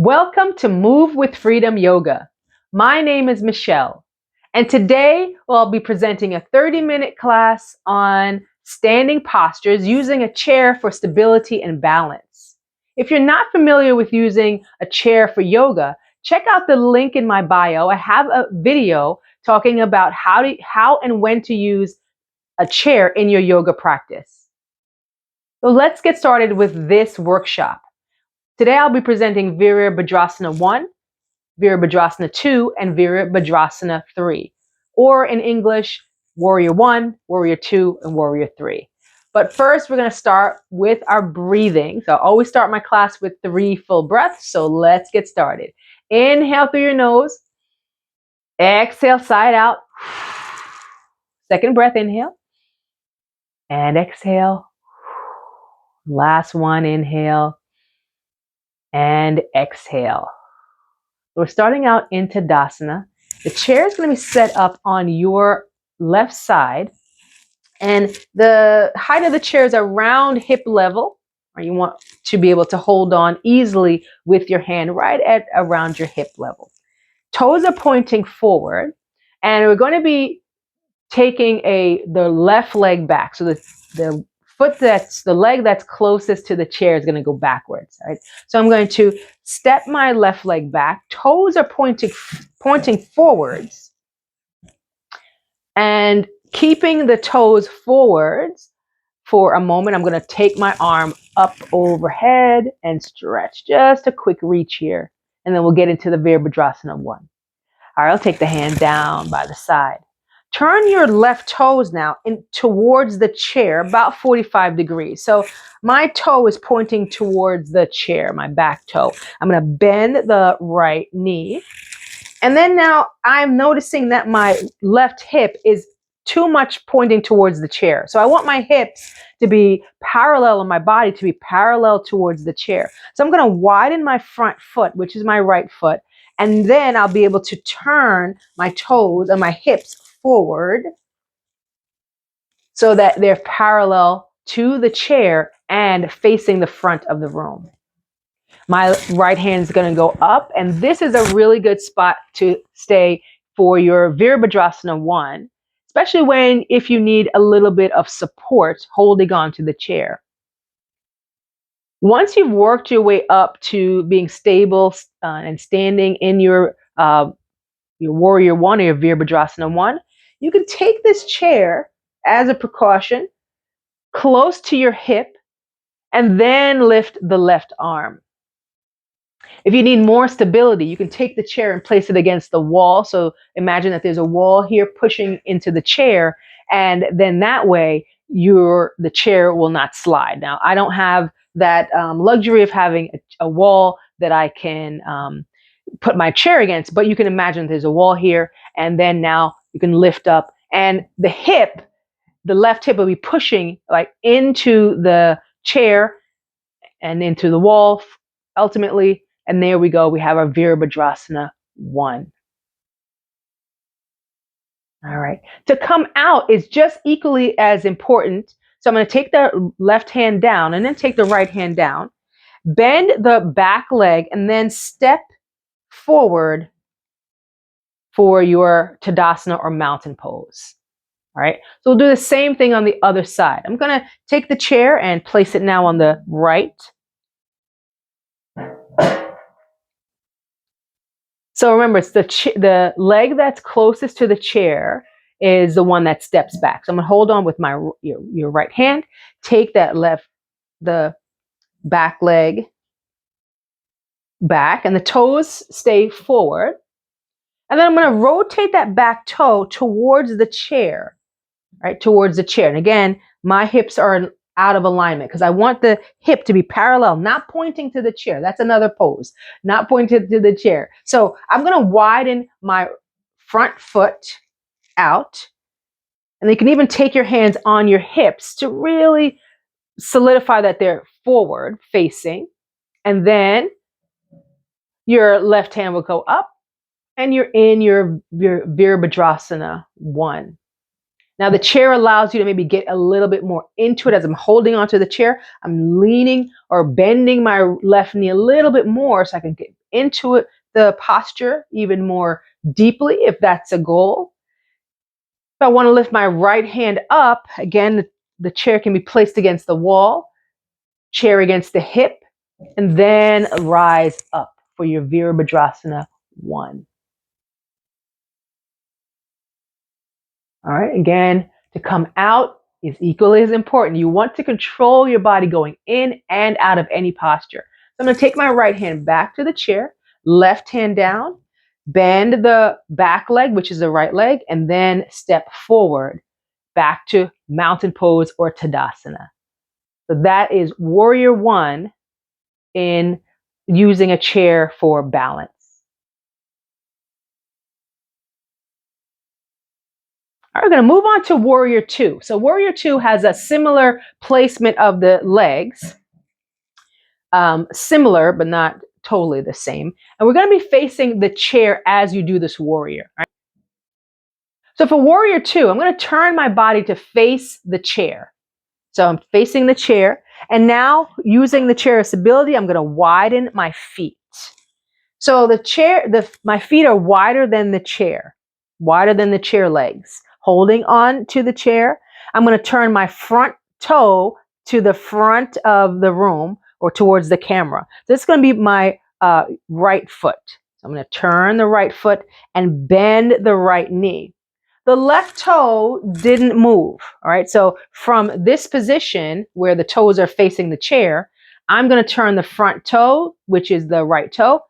Welcome to Move with Freedom Yoga. My name is Michelle, and today I'll be presenting a 30-minute class on standing postures using a chair for stability and balance. If you're not familiar with using a chair for yoga, check out the link in my bio. I have a video talking about how and when to use a chair in your yoga practice. So let's get started with this workshop. Today I'll be presenting Virabhadrasana I, Virabhadrasana II, and Virabhadrasana III, or in English, Warrior I, Warrior II, and Warrior III. But first, we're going to start with our breathing. So I always start my class with 3 full breaths, so let's get started. Inhale through your nose, exhale side out. Second breath, inhale, and exhale. Last one, inhale, and exhale. We're starting out in Tadasana. The chair is going to be set up on your left side, and the height of the chair is around hip level. Or you want to be able to hold on easily with your hand right at around your hip level. Toes are pointing forward, and we're going to be taking the left leg back. So the leg that's closest to the chair is going to go backwards. Right? So I'm going to step my left leg back. Toes are pointing forwards, and keeping the toes forwards for a moment, I'm going to take my arm up overhead and stretch. Just a quick reach here, and then we'll get into the Virabhadrasana I. All right, I'll take the hand down by the side. Turn your left toes now towards the chair, about 45 degrees. So my toe is pointing towards the chair, my back toe. I'm going to bend the right knee. And then now I'm noticing that my left hip is too much pointing towards the chair. So I want my hips to be parallel and my body to be parallel towards the chair. So I'm going to widen my front foot, which is my right foot. And then I'll be able to turn my toes and my hips forward so that they're parallel to the chair and facing the front of the room. My right hand is going to go up, and this is a really good spot to stay for your Virabhadrasana I, especially if you need a little bit of support holding on to the chair. Once you've worked your way up to being stable and standing in your Warrior I or your Virabhadrasana I, you can take this chair as a precaution close to your hip and then lift the left arm. If you need more stability, you can take the chair and place it against the wall. So imagine that there's a wall here pushing into the chair, and then that way the chair will not slide. Now, I don't have that luxury of having a wall that I can put my chair against, but you can imagine there's a wall here, and then now you can lift up, and the left hip will be pushing like into the chair and into the wall ultimately. And there we go. We have our Virabhadrasana I. All right. To come out is just equally as important. So I'm going to take the left hand down and then take the right hand down. Bend the back leg and then step forward for your Tadasana or mountain pose. All right. So we'll do the same thing on the other side. I'm going to take the chair and place it now on the right. So remember, it's the leg that's closest to the chair is the one that steps back. So I'm going to hold on with your right hand, take the back leg back, and the toes stay forward. And then I'm going to rotate that back toe towards the chair, right? Towards the chair. And again, my hips are out of alignment because I want the hip to be parallel, not pointing to the chair. That's another pose, not pointing to the chair. So I'm going to widen my front foot out. And you can even take your hands on your hips to really solidify that they're forward facing. And then your left hand will go up and you're in your Virabhadrasana I. Now the chair allows you to maybe get a little bit more into it. As I'm holding onto the chair, I'm leaning or bending my left knee a little bit more so I can get into it, the posture even more deeply if that's a goal. If I want to lift my right hand up, again, the chair can be placed against the wall, chair against the hip, and then rise up for your Virabhadrasana I. All right, again, to come out is equally as important. You want to control your body going in and out of any posture. So I'm going to take my right hand back to the chair, left hand down, bend the back leg, which is the right leg, and then step forward back to mountain pose or Tadasana. So that is Warrior One in using a chair for balance. All right, we're going to move on to Warrior Two. So Warrior Two has a similar placement of the legs, similar but not totally the same. And we're going to be facing the chair as you do this warrior. Right? So for Warrior Two, I'm going to turn my body to face the chair. So I'm facing the chair, and now using the chair stability, I'm going to widen my feet. So the chair, my feet are wider than the chair legs. Holding on to the chair, I'm going to turn my front toe to the front of the room or towards the camera. This is going to be my right foot. So I'm going to turn the right foot and bend the right knee. The left toe didn't move. All right. So from this position where the toes are facing the chair, I'm going to turn the front toe, which is the right toe,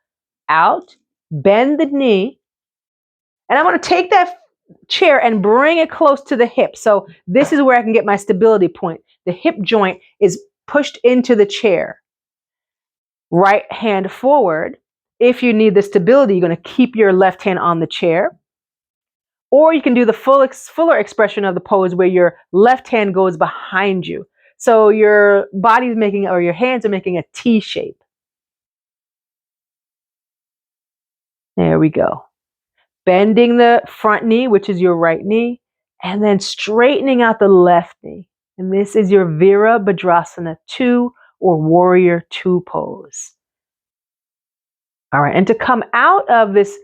out, bend the knee, and I'm going to take that chair and bring it close to the hip. So this is where I can get my stability point. The hip joint is pushed into the chair. Right hand forward. If you need the stability, you're going to keep your left hand on the chair. Or you can do the fuller expression of the pose where your left hand goes behind you. So your body's making, or your hands are making a T shape. There we go. Bending the front knee, which is your right knee, and then straightening out the left knee. And this is your Virabhadrasana II or Warrior Two pose. All right, and to come out of this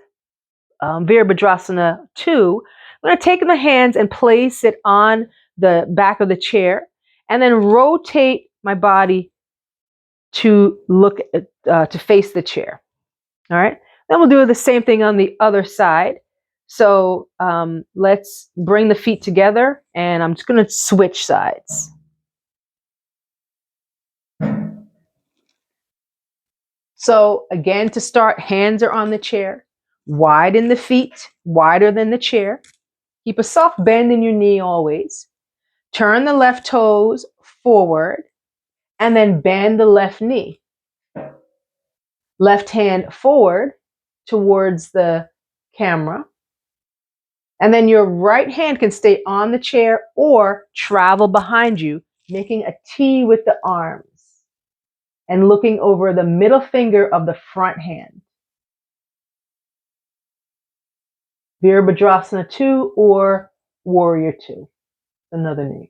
Virabhadrasana II, I'm going to take my hands and place it on the back of the chair, and then rotate my body to look to face the chair. All right. Then we'll do the same thing on the other side. So let's bring the feet together, and I'm just going to switch sides. So again, to start, hands are on the chair. Widen the feet, wider than the chair. Keep a soft bend in your knee always. Turn the left toes forward, and then bend the left knee. Left hand forward towards the camera. And then your right hand can stay on the chair or travel behind you, making a T with the arms and looking over the middle finger of the front hand. Virabhadrasana II or Warrior Two, another name.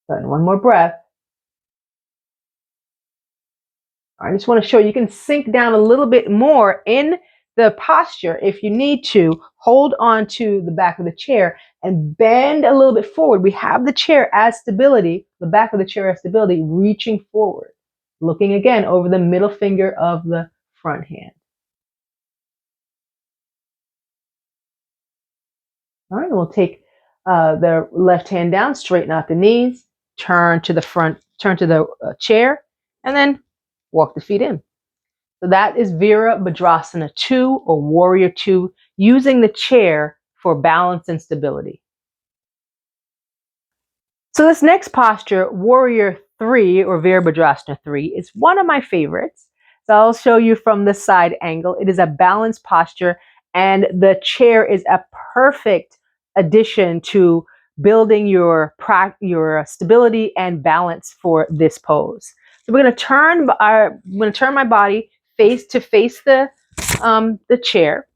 And one more breath. I just want to show you can sink down a little bit more in the posture if you need to. Hold on to the back of the chair and bend a little bit forward. We have the chair as stability, the back of the chair as stability, reaching forward, looking again over the middle finger of the front hand. All right, we'll take the left hand down, straighten out the knees, turn to the front, turn to the chair, and then walk the feet in. So that is Virabhadrasana II or Warrior Two, using the chair for balance and stability. So this next posture, Warrior Three or Virabhadrasana III, is one of my favorites. So I'll show you from the side angle. It is a balanced posture, and the chair is a perfect addition to building your stability and balance for this pose. So we're going to turn my body face to face the chair,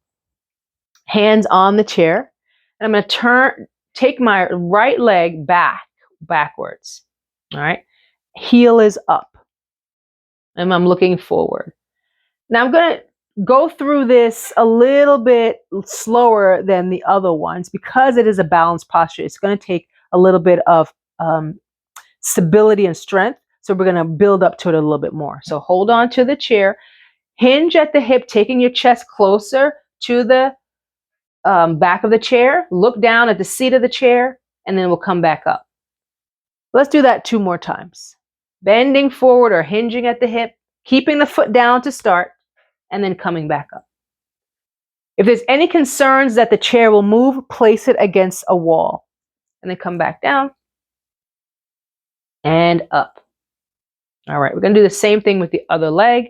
hands on the chair, and I'm going to take my right leg backwards. All right, heel is up. and I'm looking forward. Now I'm going to go through this a little bit slower than the other ones because it is a balanced posture. It's going to take a little bit of stability and strength. So we're going to build up to it a little bit more. So hold on to the chair, hinge at the hip, taking your chest closer to the back of the chair. Look down at the seat of the chair, and then we'll come back up. Let's do that 2 more times. Bending forward or hinging at the hip, keeping the foot down to start, and then coming back up. If there's any concerns that the chair will move, place it against a wall, and then come back down and up. All right, we're going to do the same thing with the other leg.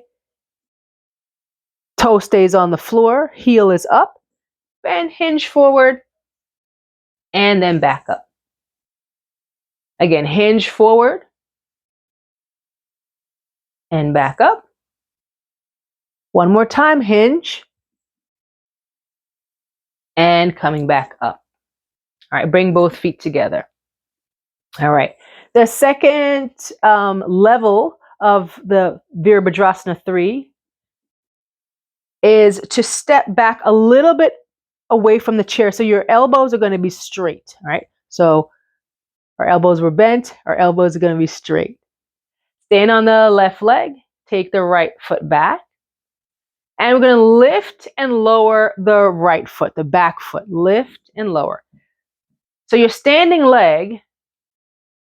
Toe stays on the floor, heel is up, and hinge forward, and then back up. Again, hinge forward, and back up. One more time, hinge, and coming back up. All right, bring both feet together. All right, the second level of the Virabhadrasana III is to step back a little bit away from the chair. So your elbows are going to be straight, all right? So our elbows were bent, our elbows are going to be straight. Stand on the left leg, take the right foot back, and we're going to lift and lower the right foot, the back foot, lift and lower. So your standing leg,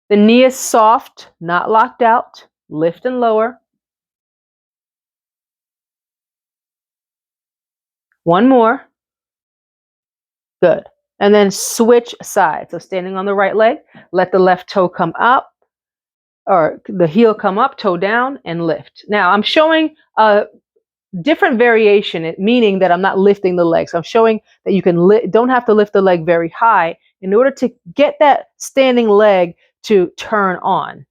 the knee is soft, not locked out, lift and lower. One more. Good. And then switch sides. So standing on the right leg, let the left toe come up, or the heel come up, toe down, and lift. Now I'm showing a different variation, meaning that I'm not lifting the leg. So I'm showing that you don't have to lift the leg very high in order to get that standing leg to turn on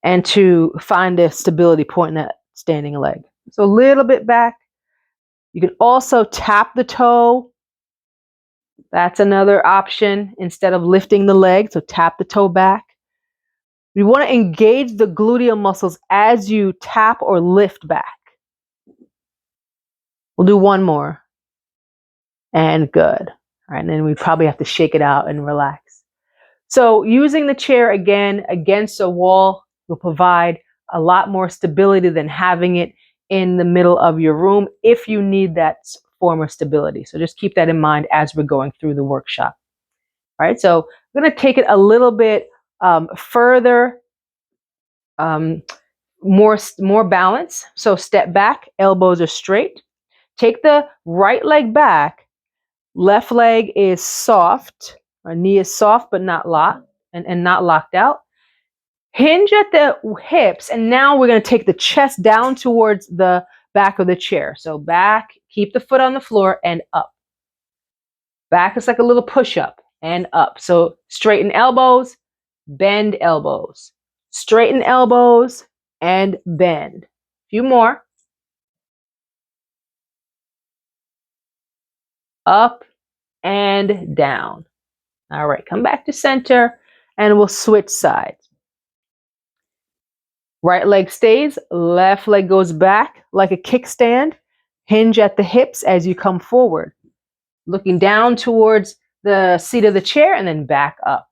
and to find the stability point in that standing leg. So a little bit back. You can also tap the toe. That's another option instead of lifting the leg. So tap the toe back. You want to engage the gluteal muscles as you tap or lift back. We'll do one more. And good. All right, and then we probably have to shake it out and relax. So using the chair again against a wall will provide a lot more stability than having it in the middle of your room if you need that form of stability. So just keep that in mind as we're going through the workshop. All right, so I'm going to take it a little bit further, more balance. So step back, elbows are straight. Take the right leg back. Left leg is soft. Our knee is soft but not locked and not locked out. Hinge at the hips, and now we're going to take the chest down towards the back of the chair. So back, keep the foot on the floor, and up. Back is like a little push-up, and up. So straighten elbows, bend elbows. Straighten elbows, and bend. A few more. Up and down. All right, come back to center, and we'll switch sides. Right leg stays, left leg goes back like a kickstand. Hinge at the hips as you come forward. Looking down towards the seat of the chair and then back up.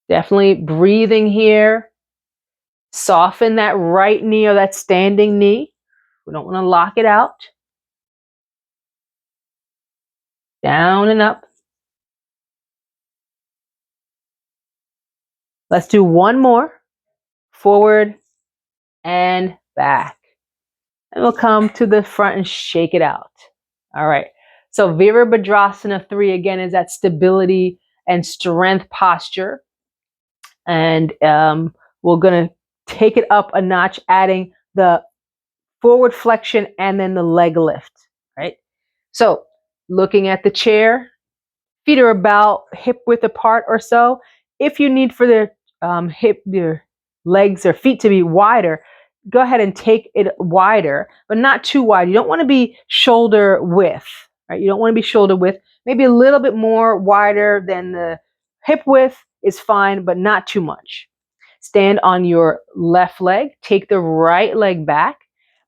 Definitely breathing here. Soften that right knee or that standing knee. We don't want to lock it out. Down and up. Let's do one more. Forward and back. And we'll come to the front and shake it out. All right. So Virabhadrasana III again is that stability and strength posture. And we're going to take it up a notch, adding the forward flexion and then the leg lift. Right. So looking at the chair, feet are about hip width apart or so. If you need for the your legs or feet to be wider, go ahead and take it wider, but not too wide. You don't want to be shoulder width, right? You don't want to be shoulder width. Maybe a little bit more wider than the hip width is fine, but not too much. stand on your left leg, take the right leg back.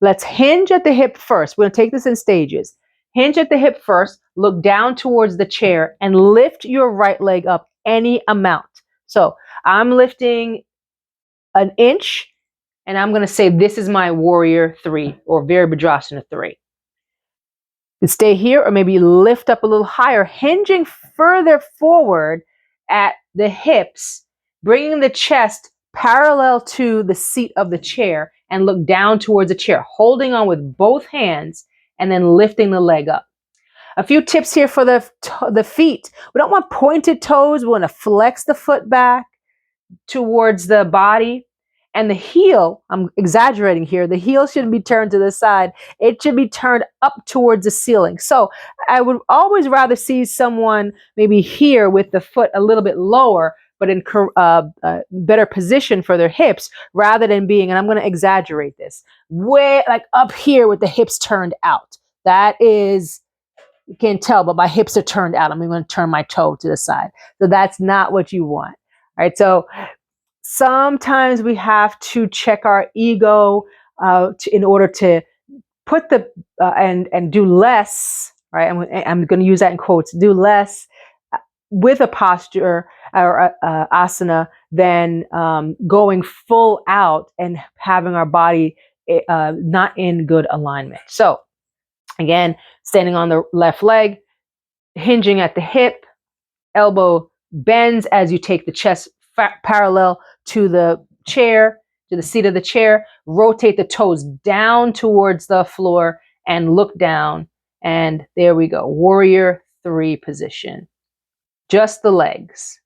Let's hinge at the hip first. We're going to take this in stages. Hinge at the hip first, look down towards the chair, and lift your right leg up any amount. So I'm lifting an inch, and I'm going to say this is my warrior 3 or Virabhadrasana 3. You stay here or maybe lift up a little higher, hinging further forward at the hips, bringing the chest parallel to the seat of the chair and look down towards the chair, holding on with both hands and then lifting the leg up. A few tips here for the feet. We don't want pointed toes. We want to flex the foot back towards the body. And the heel, I'm exaggerating here, the heel shouldn't be turned to the side. It should be turned up towards the ceiling. So I would always rather see someone maybe here with the foot a little bit lower, but in better position for their hips, rather than being, and I'm going to exaggerate this, way like up here with the hips turned out. That is, you can't tell, but my hips are turned out. I'm going to turn my toe to the side. So that's not what you want. All right. So sometimes we have to check our ego in order to put the and do less, right? I'm going to use that in quotes. Do less with a posture or asana than going full out and having our body not in good alignment. So again, standing on the left leg, hinging at the hip, elbow bends as you take the chest parallel to the chair, to the seat of the chair. Rotate the toes down towards the floor and look down. And there we go. Warrior 3 position. Just the legs.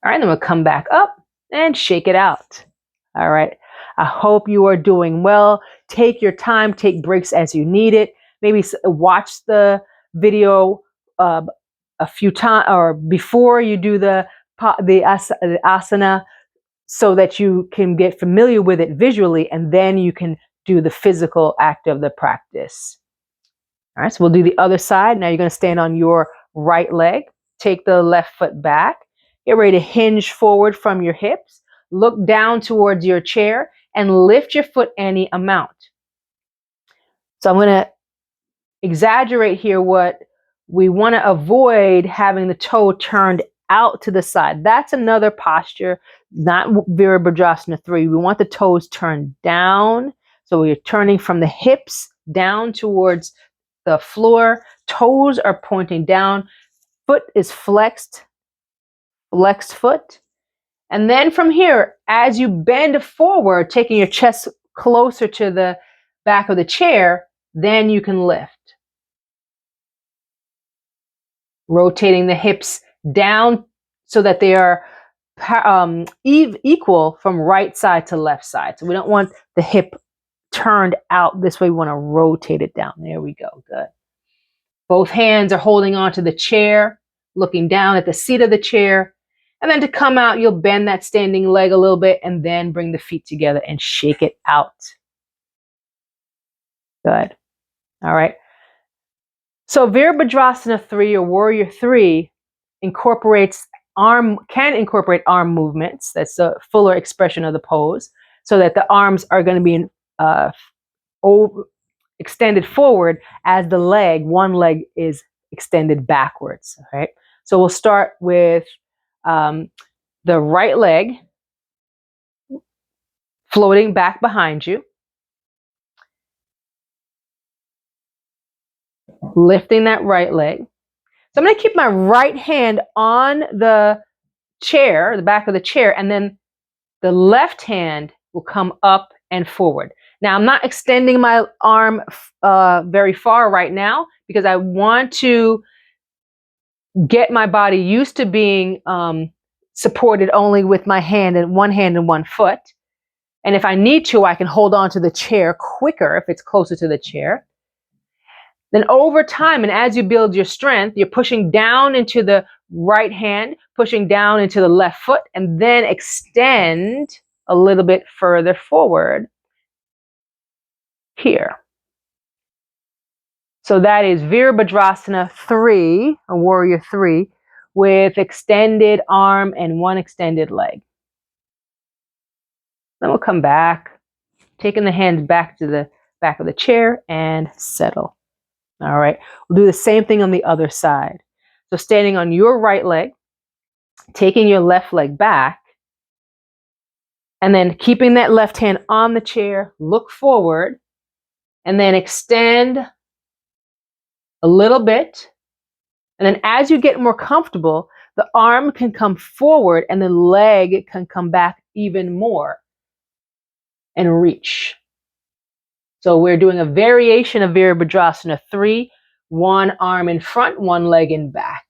All right, then we'll come back up and shake it out. All right. I hope you are doing well. Take your time, take breaks as you need it. Maybe watch the video a few times or before you do the asana, so that you can get familiar with it visually, and then you can do the physical act of the practice. All right, so we'll do the other side. Now you're going to stand on your right leg, take the left foot back, get ready to hinge forward from your hips, look down towards your chair, and lift your foot any amount. So I'm going to exaggerate here. What we want to avoid having the toe turned out to the side. That's another posture, not Virabhadrasana 3. We want the toes turned down. So we're turning from the hips down towards the floor. Toes are pointing down. Foot is flexed foot. And then from here, as you bend forward, taking your chest closer to the back of the chair, then you can lift. Rotating the hips down so that they are equal from right side to left side. So we don't want the hip turned out this way. We want to rotate it down. There we go. Good. Both hands are holding onto the chair, looking down at the seat of the chair. And then to come out, you'll bend that standing leg a little bit and then bring the feet together and shake it out. Good. All right. So Virabhadrasana 3 or Warrior 3 can incorporate arm movements. That's a fuller expression of the pose, so that the arms are going to be extended forward as one leg is extended backwards. All right. So we'll start with the right leg floating back behind you, lifting that right leg. So I'm going to keep my right hand on the chair, the back of the chair, and then the left hand will come up and forward. Now, I'm not extending my arm very far right now because I want to get my body used to being supported only with my hand and one foot. And if I need to, I can hold on to the chair quicker if it's closer to the chair. Then over time, and as you build your strength, you're pushing down into the right hand, pushing down into the left foot, and then extend a little bit further forward here. So that is Virabhadrasana 3, a Warrior 3, with extended arm and one extended leg. Then we'll come back, taking the hands back to the back of the chair and settle. All right, we'll do the same thing on the other side. So standing on your right leg, taking your left leg back, and then keeping that left hand on the chair, look forward, and then extend a little bit. And then as you get more comfortable, the arm can come forward and the leg can come back even more and reach. So we're doing a variation of Virabhadrasana 3, one arm in front, one leg in back.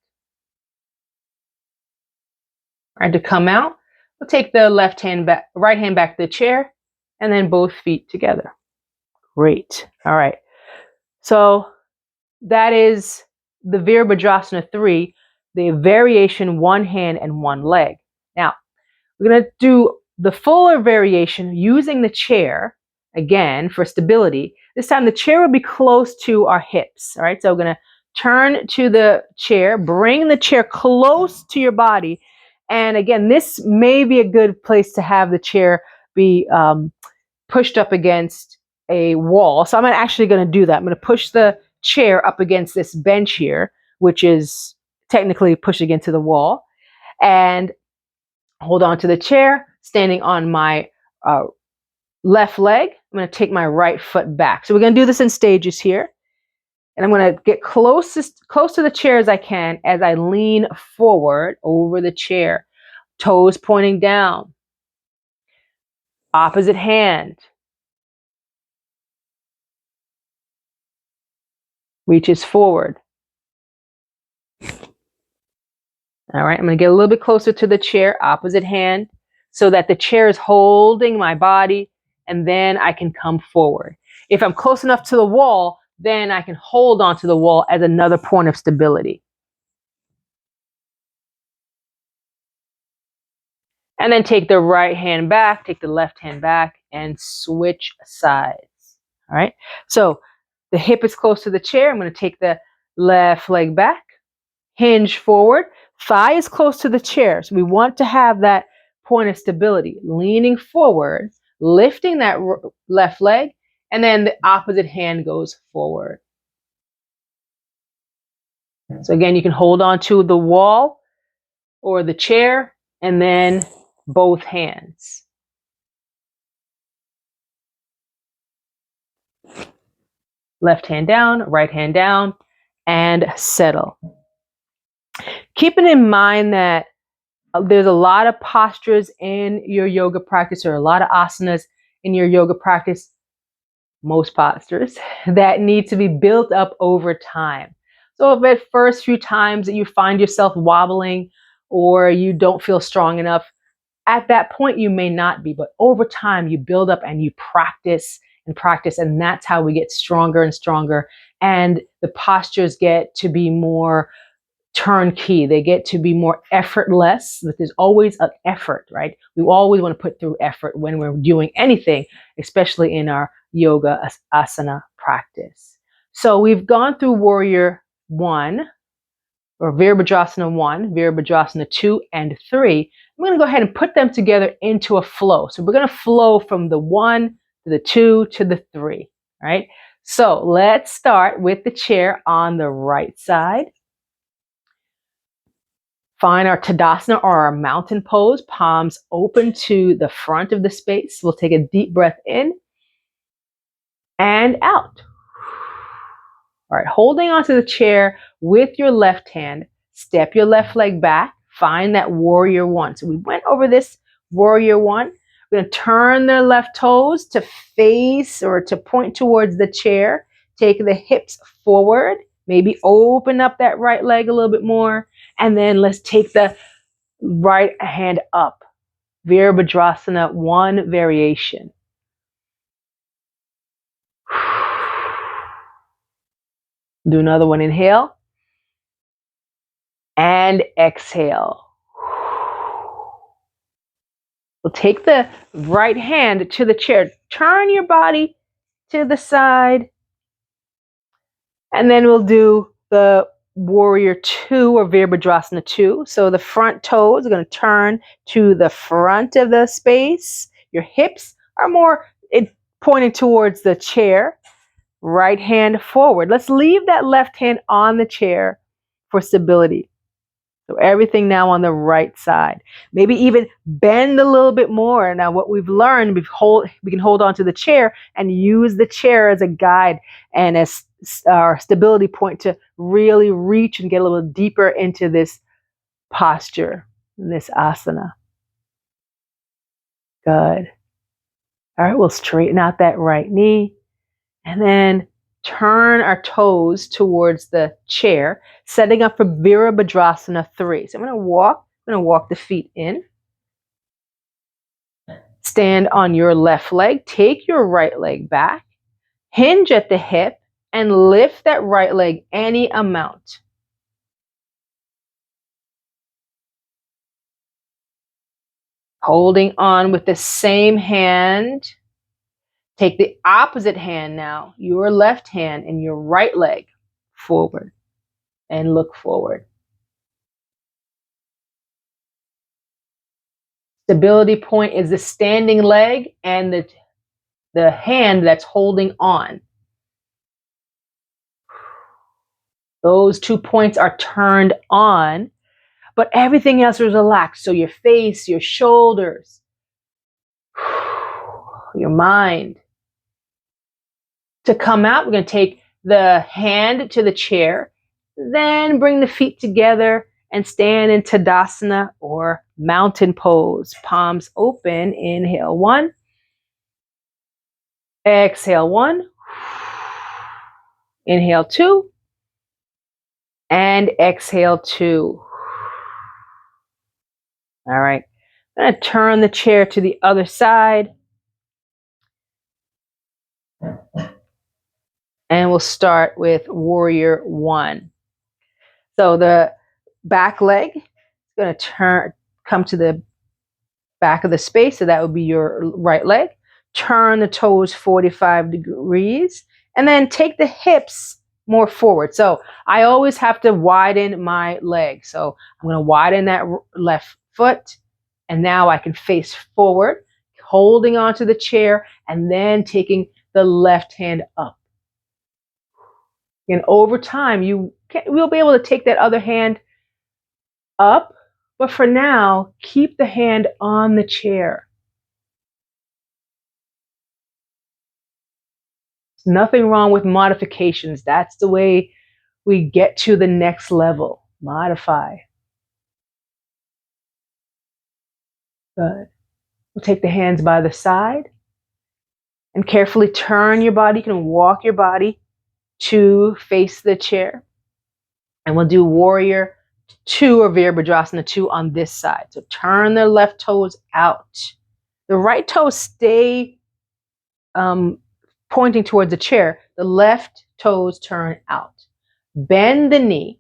All right, to come out, we'll take the right hand back to the chair, and then both feet together. Great. All right. So that is the Virabhadrasana 3, the variation one hand and one leg. Now, we're going to do the fuller variation using the chair, again, for stability. This time the chair will be close to our hips. All right, so we're going to turn to the chair, bring the chair close to your body. And again, this may be a good place to have the chair be pushed up against a wall. So I'm actually going to do that. I'm going to push the chair up against this bench here, which is technically pushed against the wall, and hold on to the chair, standing on my left leg. I'm going to take my right foot back. So we're going to do this in stages here. And I'm going to get close to the chair as I can as I lean forward over the chair. Toes pointing down. Opposite hand. Reaches forward. All right, I'm going to get a little bit closer to the chair, opposite hand, so that the chair is holding my body, and then I can come forward. If I'm close enough to the wall, then I can hold onto the wall as another point of stability. And then take the right hand back, take the left hand back, and switch sides. All right, so the hip is close to the chair. I'm going to take the left leg back, hinge forward, thigh is close to the chair. So we want to have that point of stability, leaning forward, lifting that left leg, and then the opposite hand goes forward. So again, you can hold on to the wall or the chair, and then both hands. Left hand down, right hand down, and settle. Keeping in mind that there's a lot of postures in your yoga practice, or a lot of asanas in your yoga practice, most postures, that need to be built up over time. So if at first few times that you find yourself wobbling or you don't feel strong enough, at that point you may not be, but over time you build up and you practice and practice, and that's how we get stronger and stronger, and the postures get to be more turnkey. They get to be more effortless, but there's always an effort, right? We always want to put through effort when we're doing anything, especially in our yoga asana practice. So we've gone through Warrior 1, or Virabhadrasana 1, Virabhadrasana 2, and 3. I'm going to go ahead and put them together into a flow. So we're going to flow from the 1 to the 2 to the 3, right? So let's start with the chair on the right side. Find our Tadasana, or our mountain pose, palms open to the front of the space. We'll take a deep breath in and out. All right, holding onto the chair with your left hand, step your left leg back, find that Warrior 1. So we went over this Warrior 1. We're going to turn the left toes to face or to point towards the chair. Take the hips forward, maybe open up that right leg a little bit more, and then let's take the right hand up. Virabhadrasana 1 variation. Do another one. Inhale and exhale. We'll take the right hand to the chair. Turn your body to the side. And then we'll do the Warrior 2, or Virabhadrasana 2. So the front toes are going to turn to the front of the space. Your hips are more pointing towards the chair. Right hand forward. Let's leave that left hand on the chair for stability. So everything now on the right side. Maybe even bend a little bit more. Now what we've learned, we can hold on to the chair and use the chair as a guide and as our stability point to really reach and get a little deeper into this posture, this asana. Good. All right, we'll straighten out that right knee and then turn our toes towards the chair, setting up for Virabhadrasana I. So I'm going to walk the feet in. Stand on your left leg, take your right leg back, hinge at the hip, and lift that right leg any amount. Holding on with the same hand. Take the opposite hand now, your left hand and your right leg forward and look forward. Stability point is the standing leg and the hand that's holding on. Those 2 points are turned on, but everything else is relaxed. So your face, your shoulders, your mind. To come out, we're going to take the hand to the chair, then bring the feet together and stand in Tadasana or mountain pose. Palms open. Inhale 1. Exhale 1. Inhale 2. And exhale 2. All right. I'm going to turn the chair to the other side. And we'll start with warrior 1. So the back leg is going to come to the back of the space. So that would be your right leg. Turn the toes 45 degrees and then take the hips more forward. So I always have to widen my leg. So I'm going to widen that left foot and now I can face forward, holding onto the chair and then taking the left hand up. And over time, we'll be able to take that other hand up, but for now, keep the hand on the chair. There's nothing wrong with modifications. That's the way we get to the next level. Modify. Good. We'll take the hands by the side and carefully turn your body. You can walk your body to face the chair. And we'll do warrior 2 or Virabhadrasana 2 on this side. So turn the left toes out. The right toes stay pointing towards the chair. The left toes turn out. Bend the knee,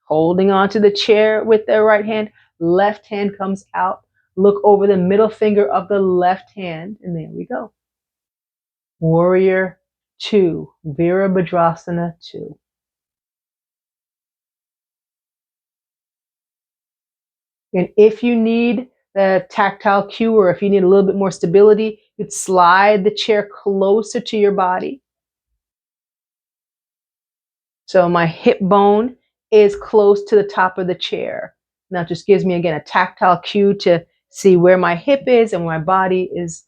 holding onto the chair with the right hand. Left hand comes out. Look over the middle finger of the left hand, and there we go. Warrior 2, Virabhadrasana 2. And if you need the tactile cue or if you need a little bit more stability, you could slide the chair closer to your body. So my hip bone is close to the top of the chair. Now it just gives me, again, a tactile cue to see where my hip is and where my body is.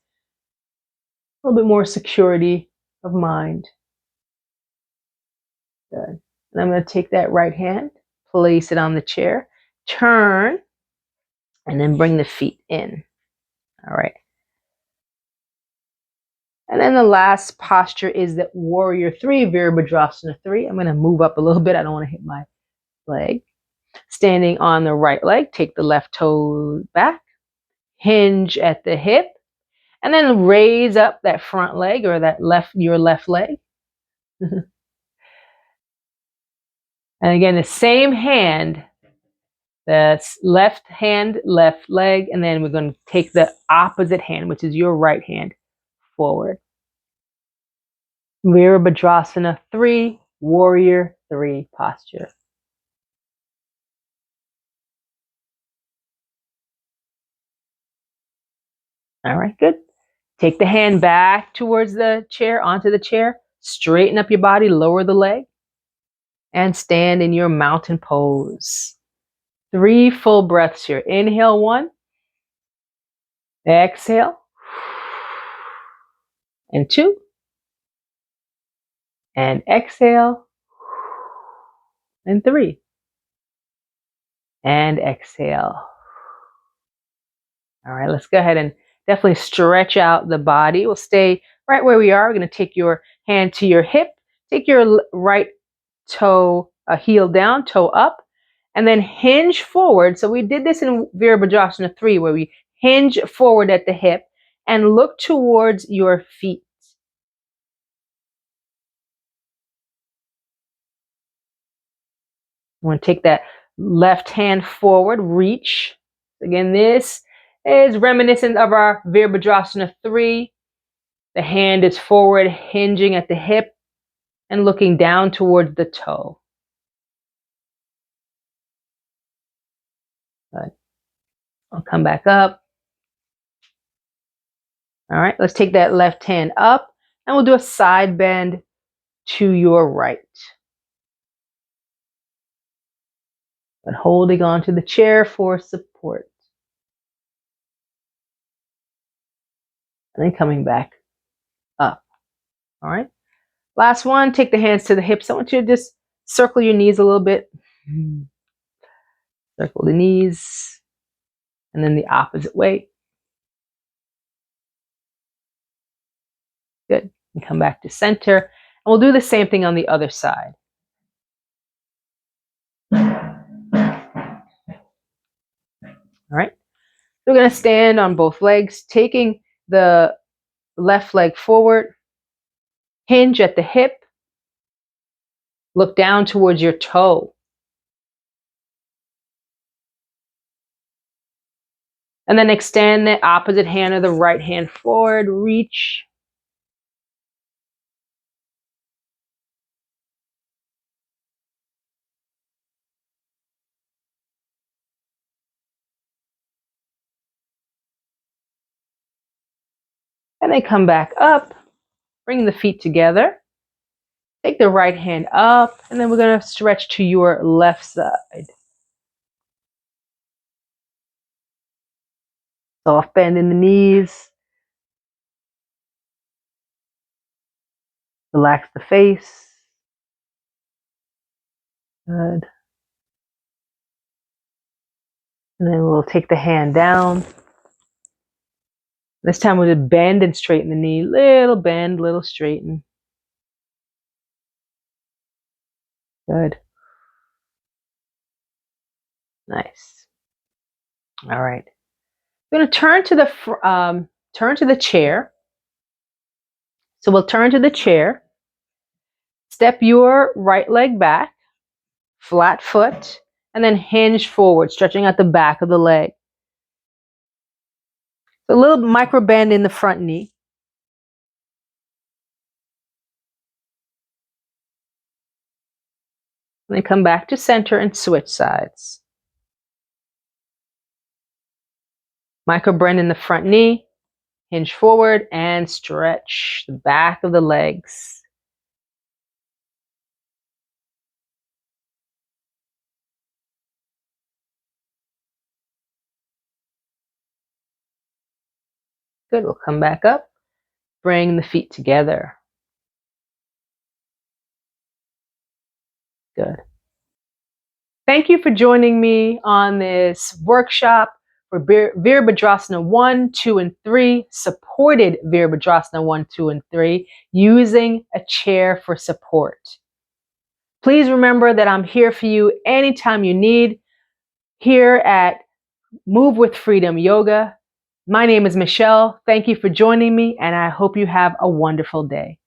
A little bit more security of mind. Good. And I'm going to take that right hand, place it on the chair, turn, and then bring the feet in. All right. And then the last posture is the warrior 3, Virabhadrasana 3. I'm going to move up a little bit. I don't want to hit my leg. Standing on the right leg, take the left toe back, hinge at the hip, and then raise up that front leg or your left leg. And again, the same hand, that's left hand, left leg, and then we're going to take the opposite hand, which is your right hand, forward. Virabhadrasana 3, warrior 3 posture. All right, good. Take the hand back towards the chair, onto the chair. Straighten up your body, lower the leg, and stand in your mountain pose. 3 full breaths here. Inhale 1. Exhale. And 2. And exhale. And 3. And exhale. All right, let's go ahead and definitely stretch out the body. We'll stay right where we are. We're going to take your hand to your hip. Take your right toe, heel down, toe up, and then hinge forward. So we did this in Virabhadrasana 3, where we hinge forward at the hip and look towards your feet. I'm going to take that left hand forward, reach. Again, this is reminiscent of our Virabhadrasana 3. The hand is forward, hinging at the hip and looking down towards the toe. Good. I'll come back up. All right, let's take that left hand up and we'll do a side bend to your right. But holding on to the chair for support. And then coming back up. All right. Last one, take the hands to the hips. I want you to just circle your knees a little bit. Circle the knees. And then the opposite way. Good. And come back to center. And we'll do the same thing on the other side. All right. We're going to stand on both legs, taking the left leg forward, hinge at the hip, look down towards your toe. And then extend the opposite hand or the right hand forward, reach. And then come back up, bring the feet together. Take the right hand up, and then we're going to stretch to your left side. Soft bend in the knees. Relax the face. Good. And then we'll take the hand down. This time we'll just bend and straighten the knee. Little bend, little straighten. Good. Nice. All right. We're going to turn to the chair. So we'll turn to the chair. Step your right leg back, flat foot, and then hinge forward, stretching out the back of the leg. A little micro bend in the front knee. And then come back to center and switch sides. Micro bend in the front knee, hinge forward, and stretch the back of the legs. Good, we'll come back up, bring the feet together. Good. Thank you for joining me on this workshop for Virabhadrasana 1, 2, and 3, supported Virabhadrasana 1, 2, and 3, using a chair for support. Please remember that I'm here for you anytime you need, here at Move with Freedom Yoga. My name is Michelle. Thank you for joining me, and I hope you have a wonderful day.